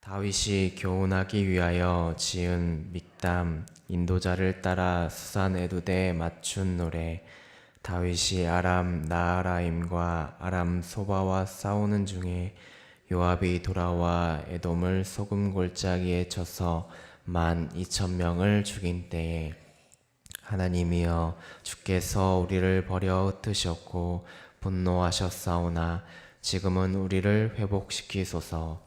다윗이 교훈하기 위하여 지은 믹담 인도자를 따라 수산 에두대에 맞춘 노래. 다윗이 아람 나하라임과 아람 소바와 싸우는 중에 요압이 돌아와 에돔을 소금 골짜기에 쳐서 12,000명을 죽인 때에 하나님이여 주께서 우리를 버려 흩으셨고 분노하셨사오나 지금은 우리를 회복시키소서.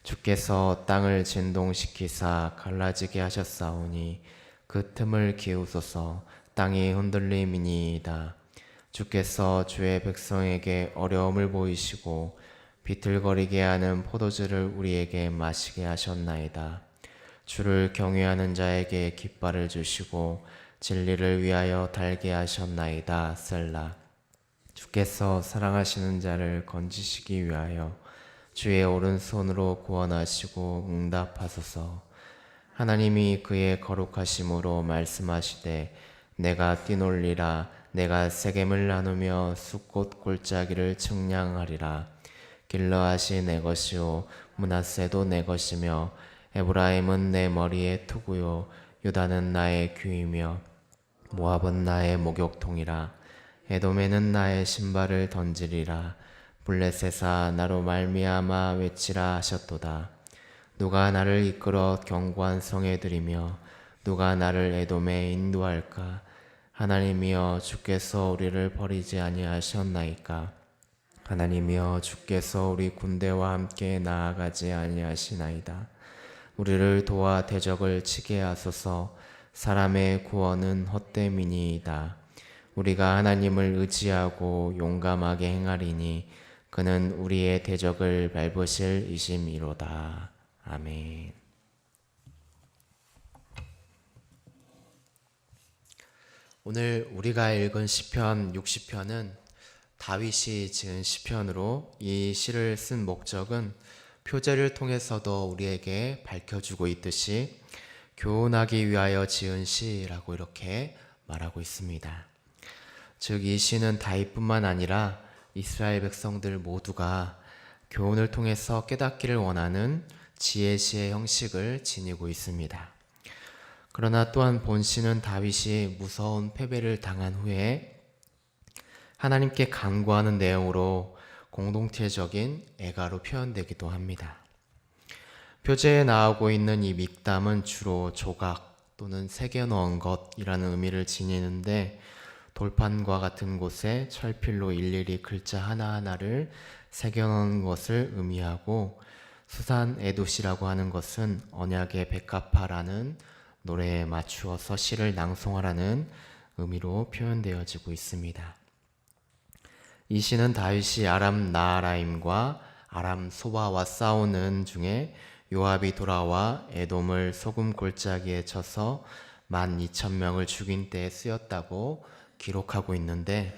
주께서 땅을 진동시키사 갈라지게 하셨사오니 그 틈을 기우소서. 땅이 흔들림이니이다. 주께서 주의 백성에게 어려움을 보이시고 비틀거리게 하는 포도주를 우리에게 마시게 하셨나이다. 주를 경외하는 자에게 깃발을 주시고 진리를 위하여 달게 하셨나이다. 셀라. 주께서 사랑하시는 자를 건지시기 위하여 주의 오른손으로 구원하시고 응답하소서. 하나님이 그의 거룩하심으로 말씀하시되 내가 뛰놀리라. 내가 세겜을 나누며 숫꽃 골짜기를 측량하리라. 길르앗이 내 것이요 므낫세도 내 것이며 에브라임은 내 머리의 투구요 유다는 나의 귀이며 모압은 나의 목욕통이라. 에돔에는 나의 신발을 던지리라. 블레셋아 나로 말미암아 외치라 하셨도다. 누가 나를 이끌어 견고한 성에 들이며 누가 나를 에돔에 인도할까? 하나님이여 주께서 우리를 버리지 아니하셨나이까? 하나님이여 주께서 우리 군대와 함께 나아가지 아니하시나이다. 우리를 도와 대적을 치게 하소서. 사람의 구원은 헛됨이니이다. 우리가 하나님을 의지하고 용감하게 행하리니 그는 우리의 대적을 밟으실 이심이로다. 아멘. 오늘 우리가 읽은 시편 60편은 다윗이 지은 시편으로 이 시를 쓴 목적은 표제를 통해서도 우리에게 밝혀주고 있듯이 교훈하기 위하여 지은 시라고 이렇게 말하고 있습니다. 즉 이 시는 다윗뿐만 아니라 이스라엘 백성들 모두가 교훈을 통해서 깨닫기를 원하는 지혜시의 형식을 지니고 있습니다. 그러나 또한 본 시는 다윗이 무서운 패배를 당한 후에 하나님께 간구하는 내용으로 공동체적인 애가로 표현되기도 합니다. 표제에 나오고 있는 이 믹담은 주로 조각 또는 새겨넣은 것이라는 의미를 지니는데 돌판과 같은 곳에 철필로 일일이 글자 하나하나를 새겨넣은 것을 의미하고 수산 에두시라고 하는 것은 언약의 백합화라는 노래에 맞추어서 시를 낭송하라는 의미로 표현되어지고 있습니다. 이 시는 다윗이 아람 나하라임과 아람 소바와 싸우는 중에 요압이 돌아와 에돔을 소금 골짜기에 쳐서 12,000명을 죽인 때에 쓰였다고 기록하고 있는데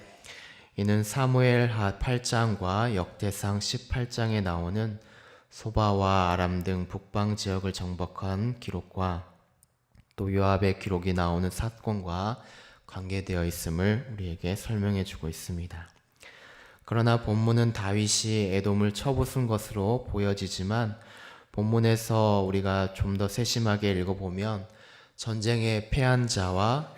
이는 사무엘하 8장과 역대상 18장에 나오는 소바와 아람 등 북방 지역을 정복한 기록과 또 요압의 기록이 나오는 사건과 관계되어 있음을 우리에게 설명해 주고 있습니다. 그러나 본문은 다윗이 에돔을 쳐부순 것으로 보여지지만 본문에서 우리가 좀 더 세심하게 읽어보면 전쟁에 패한 자와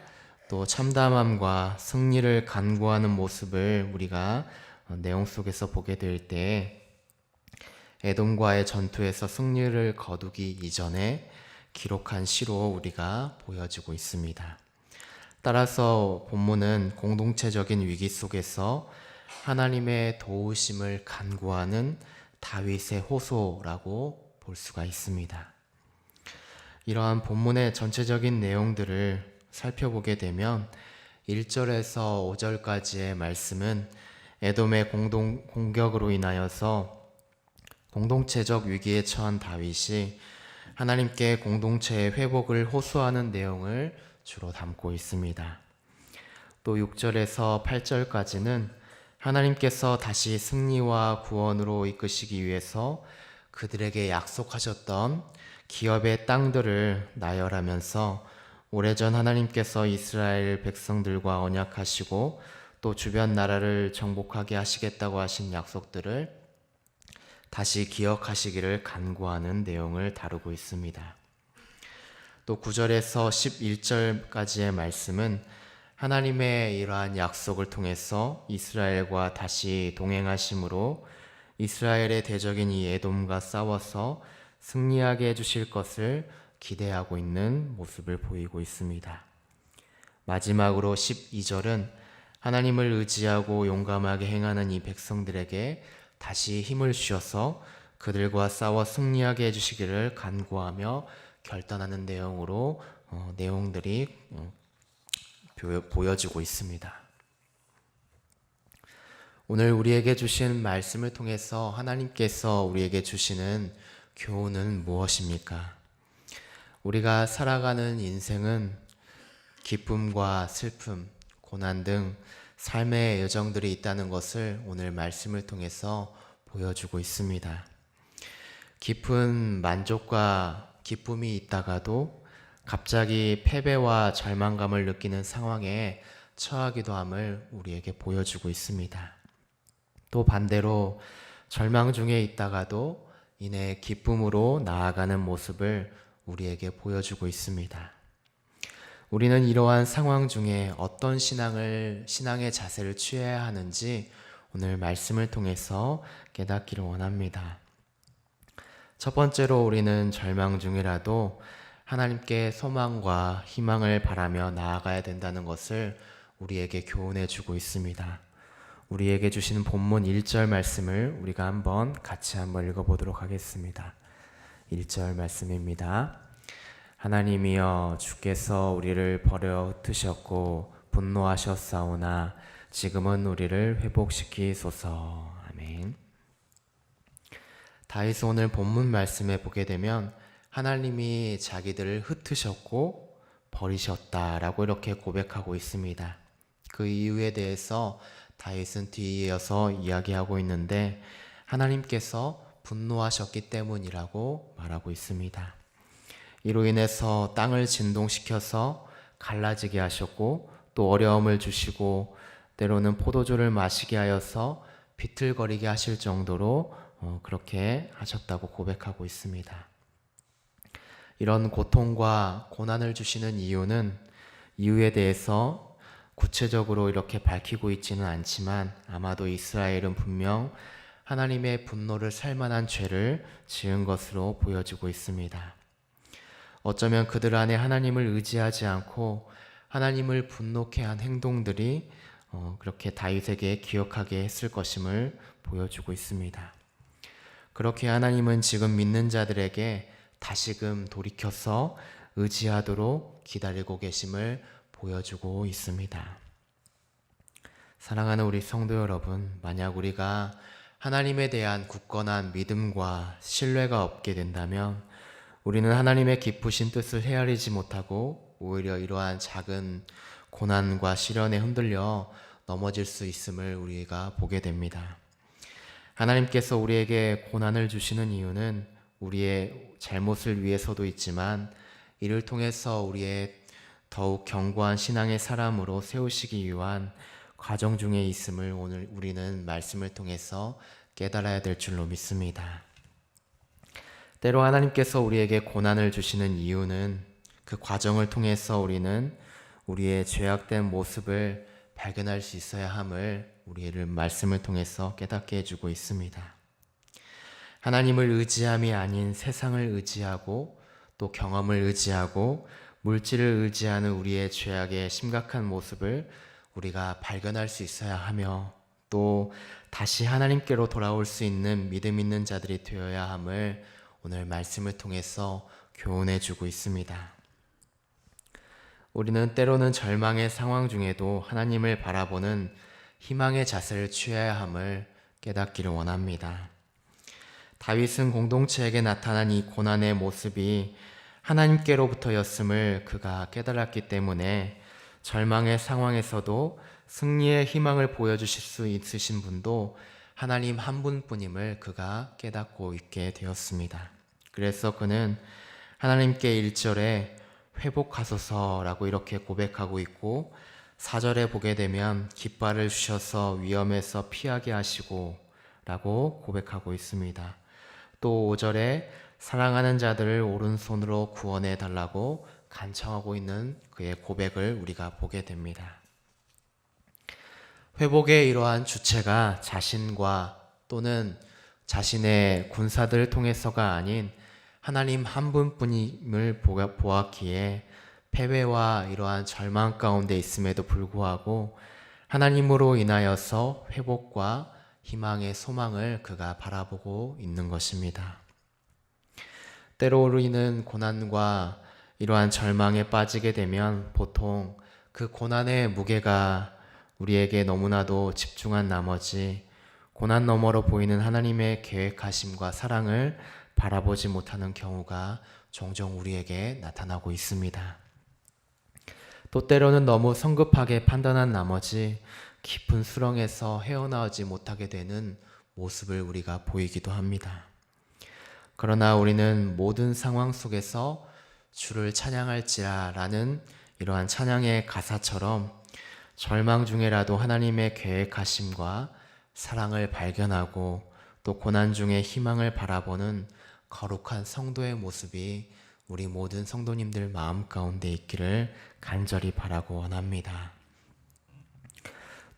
또 참담함과 승리를 간구하는 모습을 우리가 내용 속에서 보게 될 때 에돔과의 전투에서 승리를 거두기 이전에 기록한 시로 우리가 보여지고 있습니다. 따라서 본문은 공동체적인 위기 속에서 하나님의 도우심을 간구하는 다윗의 호소라고 볼 수가 있습니다. 이러한 본문의 전체적인 내용들을 살펴보게 되면 1절에서 5절까지의 말씀은 에돔의 공격으로 인하여서 공동체적 위기에 처한 다윗이 하나님께 공동체의 회복을 호소하는 내용을 주로 담고 있습니다. 또 6절에서 8절까지는 하나님께서 다시 승리와 구원으로 이끄시기 위해서 그들에게 약속하셨던 기업의 땅들을 나열하면서 오래전 하나님께서 이스라엘 백성들과 언약하시고 또 주변 나라를 정복하게 하시겠다고 하신 약속들을 다시 기억하시기를 간구하는 내용을 다루고 있습니다. 또 9절에서 11절까지의 말씀은 하나님의 이러한 약속을 통해서 이스라엘과 다시 동행하심으로 이스라엘의 대적인 이 에돔과 싸워서 승리하게 해주실 것을 기대하고 있는 모습을 보이고 있습니다. 마지막으로 12절은 하나님을 의지하고 용감하게 행하는 이 백성들에게 다시 힘을 주셔서 그들과 싸워 승리하게 해주시기를 간구하며 결단하는 내용으로 내용들이 보여지고 있습니다. 오늘 우리에게 주신 말씀을 통해서 하나님께서 우리에게 주시는 교훈은 무엇입니까? 우리가 살아가는 인생은 기쁨과 슬픔, 고난 등 삶의 여정들이 있다는 것을 오늘 말씀을 통해서 보여주고 있습니다. 깊은 만족과 기쁨이 있다가도 갑자기 패배와 절망감을 느끼는 상황에 처하기도 함을 우리에게 보여주고 있습니다. 또 반대로 절망 중에 있다가도 이내 기쁨으로 나아가는 모습을 우리에게 보여주고 있습니다. 우리는 이러한 상황 중에 어떤 신앙의 자세를 취해야 하는지 오늘 말씀을 통해서 깨닫기를 원합니다. 첫 번째로 우리는 절망 중이라도 하나님께 소망과 희망을 바라며 나아가야 된다는 것을 우리에게 교훈해 주고 있습니다. 우리에게 주시는 본문 1절 말씀을 우리가 같이 한번 읽어보도록 하겠습니다. 1절 말씀입니다. 하나님이여 주께서 우리를 버려 흩으셨고 분노하셨사오나 지금은 우리를 회복시키소서. 아멘. 다윗은 오늘 본문 말씀에 보게 되면 하나님이 자기들을 흩으셨고 버리셨다라고 이렇게 고백하고 있습니다. 그 이유에 대해서 다윗은 뒤이어서 이야기하고 있는데 하나님께서 분노하셨기 때문이라고 말하고 있습니다. 이로 인해서 땅을 진동시켜서 갈라지게 하셨고 또 어려움을 주시고 때로는 포도주를 마시게 하여서 비틀거리게 하실 정도로 그렇게 하셨다고 고백하고 있습니다. 이런 고통과 고난을 주시는 이유에 대해서 구체적으로 이렇게 밝히고 있지는 않지만 아마도 이스라엘은 분명 하나님의 분노를 살 만한 죄를 지은 것으로 보여지고 있습니다. 어쩌면 그들 안에 하나님을 의지하지 않고 하나님을 분노케 한 행동들이 그렇게 다윗에게 기억하게 했을 것임을 보여주고 있습니다. 그렇게 하나님은 지금 믿는 자들에게 다시금 돌이켜서 의지하도록 기다리고 계심을 보여주고 있습니다. 사랑하는 우리 성도 여러분, 만약 우리가 하나님에 대한 굳건한 믿음과 신뢰가 없게 된다면 우리는 하나님의 깊으신 뜻을 헤아리지 못하고 오히려 이러한 작은 고난과 시련에 흔들려 넘어질 수 있음을 우리가 보게 됩니다. 하나님께서 우리에게 고난을 주시는 이유는 우리의 잘못을 위해서도 있지만 이를 통해서 우리의 더욱 견고한 신앙의 사람으로 세우시기 위한 과정 중에 있음을 오늘 우리는 말씀을 통해서 깨달아야 될 줄로 믿습니다. 때로 하나님께서 우리에게 고난을 주시는 이유는 그 과정을 통해서 우리는 우리의 죄악된 모습을 발견할 수 있어야 함을 우리를 말씀을 통해서 깨닫게 해주고 있습니다. 하나님을 의지함이 아닌 세상을 의지하고 또 경험을 의지하고 물질을 의지하는 우리의 죄악의 심각한 모습을 우리가 발견할 수 있어야 하며 또 다시 하나님께로 돌아올 수 있는 믿음 있는 자들이 되어야 함을 오늘 말씀을 통해서 교훈해 주고 있습니다. 우리는 때로는 절망의 상황 중에도 하나님을 바라보는 희망의 자세를 취해야 함을 깨닫기를 원합니다. 다윗은 공동체에게 나타난 이 고난의 모습이 하나님께로부터였음을 그가 깨달았기 때문에 절망의 상황에서도 승리의 희망을 보여주실 수 있으신 분도 하나님 한 분뿐임을 그가 깨닫고 있게 되었습니다. 그래서 그는 하나님께 1절에 회복하소서라고 이렇게 고백하고 있고 4절에 보게 되면 깃발을 주셔서 위험에서 피하게 하시고 라고 고백하고 있습니다. 또 5절에 사랑하는 자들을 오른손으로 구원해 달라고 간청하고 있는 그의 고백을 우리가 보게 됩니다. 회복의 이러한 주체가 자신과 또는 자신의 군사들을 통해서가 아닌 하나님 한 분뿐임을 보았기에 패배와 이러한 절망 가운데 있음에도 불구하고 하나님으로 인하여서 회복과 희망의 소망을 그가 바라보고 있는 것입니다. 때로 우리는 고난과 이러한 절망에 빠지게 되면 보통 그 고난의 무게가 우리에게 너무나도 집중한 나머지 고난 너머로 보이는 하나님의 계획하심과 사랑을 바라보지 못하는 경우가 종종 우리에게 나타나고 있습니다. 또 때로는 너무 성급하게 판단한 나머지 깊은 수렁에서 헤어나오지 못하게 되는 모습을 우리가 보이기도 합니다. 그러나 우리는 모든 상황 속에서 주를 찬양할지라 라는 이러한 찬양의 가사처럼 절망 중에라도 하나님의 계획하심과 사랑을 발견하고 또 고난 중에 희망을 바라보는 거룩한 성도의 모습이 우리 모든 성도님들 마음 가운데 있기를 간절히 바라고 원합니다.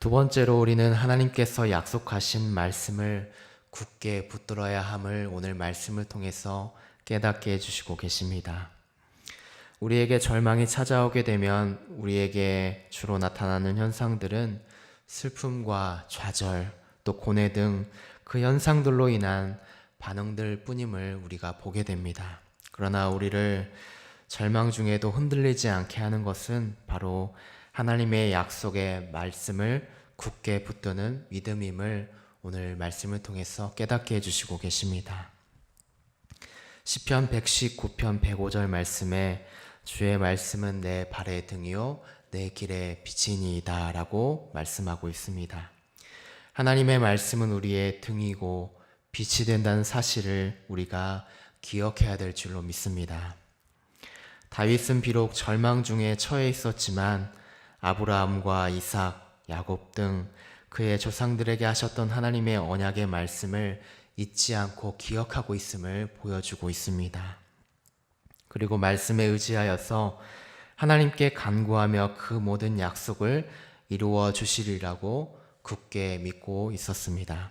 두 번째로 우리는 하나님께서 약속하신 말씀을 굳게 붙들어야 함을 오늘 말씀을 통해서 깨닫게 해주시고 계십니다. 우리에게 절망이 찾아오게 되면 우리에게 주로 나타나는 현상들은 슬픔과 좌절, 또 고뇌 등 그 현상들로 인한 반응들 뿐임을 우리가 보게 됩니다. 그러나 우리를 절망 중에도 흔들리지 않게 하는 것은 바로 하나님의 약속의 말씀을 굳게 붙드는 믿음임을 오늘 말씀을 통해서 깨닫게 해주시고 계십니다. 시편 119편 105절 말씀에 주의 말씀은 내 발의 등이요 내 길의 빛이니이다 라고 말씀하고 있습니다. 하나님의 말씀은 우리의 등이고 빛이 된다는 사실을 우리가 기억해야 될 줄로 믿습니다. 다윗은 비록 절망 중에 처해 있었지만 아브라함과 이삭, 야곱 등 그의 조상들에게 하셨던 하나님의 언약의 말씀을 잊지 않고 기억하고 있음을 보여주고 있습니다. 그리고 말씀에 의지하여서 하나님께 간구하며 그 모든 약속을 이루어 주시리라고 굳게 믿고 있었습니다.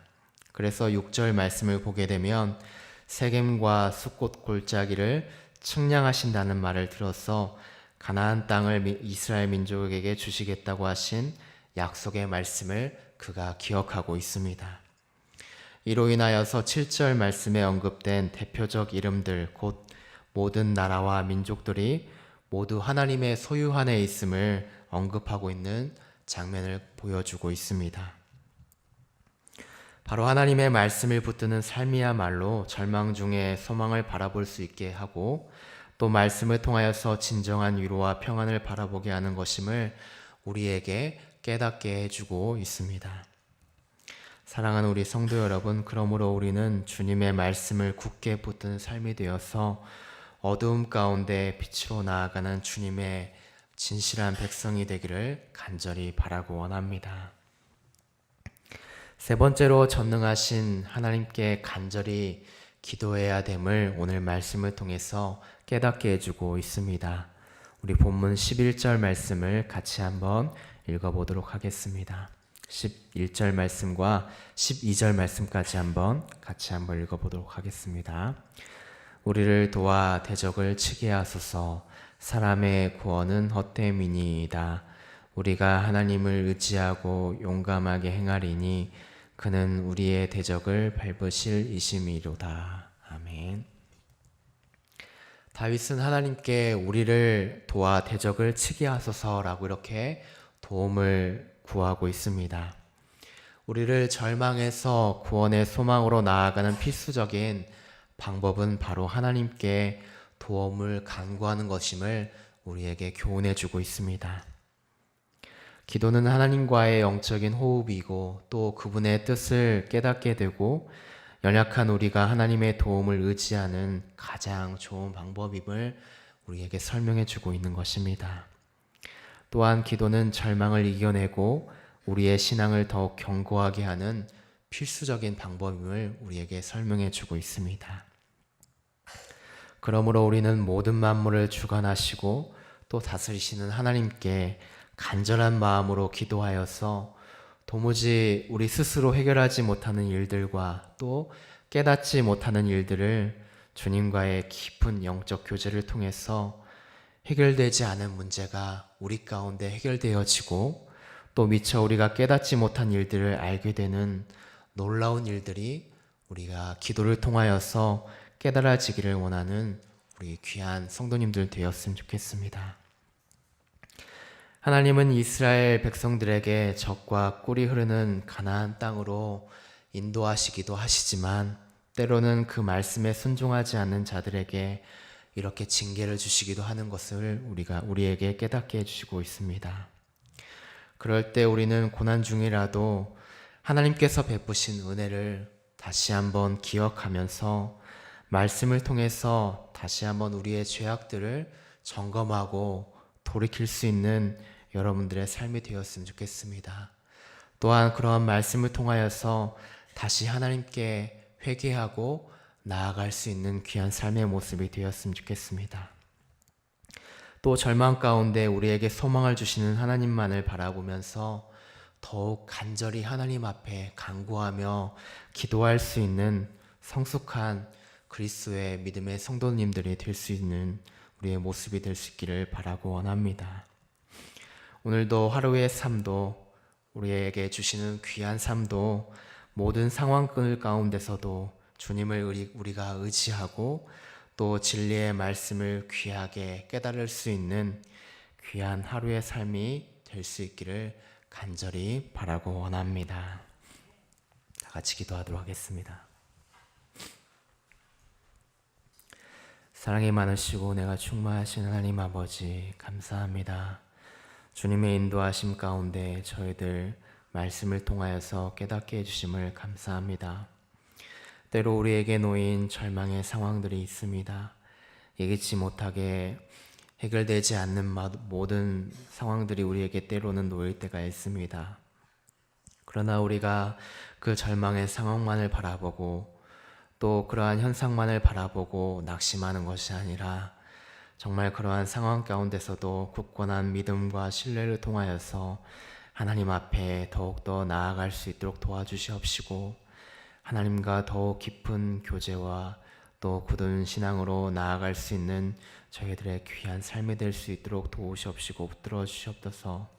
그래서 6절 말씀을 보게 되면 세겜과 숫곳 골짜기를 측량하신다는 말을 들어서 가나안 땅을 이스라엘 민족에게 주시겠다고 하신 약속의 말씀을 그가 기억하고 있습니다. 이로 인하여서 7절 말씀에 언급된 대표적 이름들 곧 모든 나라와 민족들이 모두 하나님의 소유 안에 있음을 언급하고 있는 장면을 보여주고 있습니다. 바로 하나님의 말씀을 붙드는 삶이야말로 절망 중에 소망을 바라볼 수 있게 하고 또 말씀을 통하여서 진정한 위로와 평안을 바라보게 하는 것임을 우리에게 깨닫게 해주고 있습니다. 사랑하는 우리 성도 여러분, 그러므로 우리는 주님의 말씀을 굳게 붙드는 삶이 되어서 어두움 가운데 빛으로 나아가는 주님의 진실한 백성이 되기를 간절히 바라고 원합니다. 세 번째로 전능하신 하나님께 간절히 기도해야 됨을 오늘 말씀을 통해서 깨닫게 해주고 있습니다. 우리 본문 11절 말씀을 같이 한번 읽어보도록 하겠습니다. 11절 말씀과 12절 말씀까지 같이 한번 읽어보도록 하겠습니다. 우리를 도와 대적을 치게 하소서. 사람의 구원은 헛됨이니이다. 우리가 하나님을 의지하고 용감하게 행하리니 그는 우리의 대적을 밟으실 이심이로다. 아멘. 다윗은 하나님께 우리를 도와 대적을 치게 하소서라고 이렇게 도움을 구하고 있습니다. 우리를 절망에서 구원의 소망으로 나아가는 필수적인 방법은 바로 하나님께 도움을 간구하는 것임을 우리에게 교훈해 주고 있습니다. 기도는 하나님과의 영적인 호흡이고 또 그분의 뜻을 깨닫게 되고 연약한 우리가 하나님의 도움을 의지하는 가장 좋은 방법임을 우리에게 설명해 주고 있는 것입니다. 또한 기도는 절망을 이겨내고 우리의 신앙을 더욱 견고하게 하는 필수적인 방법임을 우리에게 설명해 주고 있습니다. 그러므로 우리는 모든 만물을 주관하시고 또 다스리시는 하나님께 간절한 마음으로 기도하여서 도무지 우리 스스로 해결하지 못하는 일들과 또 깨닫지 못하는 일들을 주님과의 깊은 영적 교제를 통해서 해결되지 않은 문제가 우리 가운데 해결되어지고 또 미처 우리가 깨닫지 못한 일들을 알게 되는 놀라운 일들이 우리가 기도를 통하여서 깨달아지기를 원하는 우리 귀한 성도님들 되었으면 좋겠습니다. 하나님은 이스라엘 백성들에게 적과 꿀이 흐르는 가나안 땅으로 인도하시기도 하시지만 때로는 그 말씀에 순종하지 않는 자들에게 이렇게 징계를 주시기도 하는 것을 우리에게 깨닫게 해주시고 있습니다. 그럴 때 우리는 고난 중이라도 하나님께서 베푸신 은혜를 다시 한번 기억하면서 말씀을 통해서 다시 한번 우리의 죄악들을 점검하고 돌이킬 수 있는 여러분들의 삶이 되었으면 좋겠습니다. 또한 그러한 말씀을 통하여서 다시 하나님께 회개하고 나아갈 수 있는 귀한 삶의 모습이 되었으면 좋겠습니다. 또 절망 가운데 우리에게 소망을 주시는 하나님만을 바라보면서 더욱 간절히 하나님 앞에 간구하며 기도할 수 있는 성숙한 그리스도의 믿음의 성도님들이 될 수 있는 우리의 모습이 될 수 있기를 바라고 원합니다. 오늘도 하루의 삶도 우리에게 주시는 귀한 삶도 모든 상황들 가운데서도 주님을 우리가 의지하고 또 진리의 말씀을 귀하게 깨달을 수 있는 귀한 하루의 삶이 될 수 있기를 간절히 바라고 원합니다. 다 같이 기도하도록 하겠습니다. 사랑이 많으시고 내가 충만하신 하나님 아버지 감사합니다. 주님의 인도하심 가운데 저희들 말씀을 통하여서 깨닫게 해주심을 감사합니다. 때로 우리에게 놓인 절망의 상황들이 있습니다. 예기치 못하게 해결되지 않는 모든 상황들이 우리에게 때로는 놓일 때가 있습니다. 그러나 우리가 그 절망의 상황만을 바라보고 또 그러한 현상만을 바라보고 낙심하는 것이 아니라 정말 그러한 상황 가운데서도 굳건한 믿음과 신뢰를 통하여서 하나님 앞에 더욱더 나아갈 수 있도록 도와주시옵시고 하나님과 더욱 깊은 교제와 또 굳은 신앙으로 나아갈 수 있는 저희들의 귀한 삶이 될 수 있도록 도우시옵시고 붙들어 주시옵소서.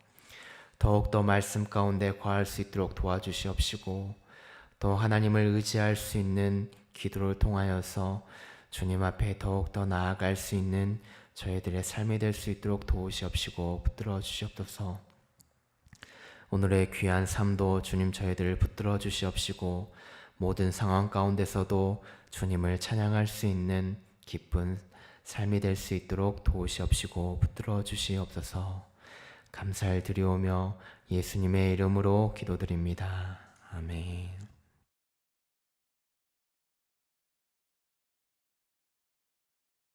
더욱더 말씀 가운데 거할 수 있도록 도와주시옵시고 또 하나님을 의지할 수 있는 기도를 통하여서 주님 앞에 더욱더 나아갈 수 있는 저희들의 삶이 될 수 있도록 도우시옵시고 붙들어 주시옵소서. 오늘의 귀한 삶도 주님 저희들을 붙들어 주시옵시고 모든 상황 가운데서도 주님을 찬양할 수 있는 기쁜 삶이 될 수 있도록 도우시옵시고 붙들어 주시옵소서. 감사를 드리오며 예수님의 이름으로 기도드립니다. 아멘.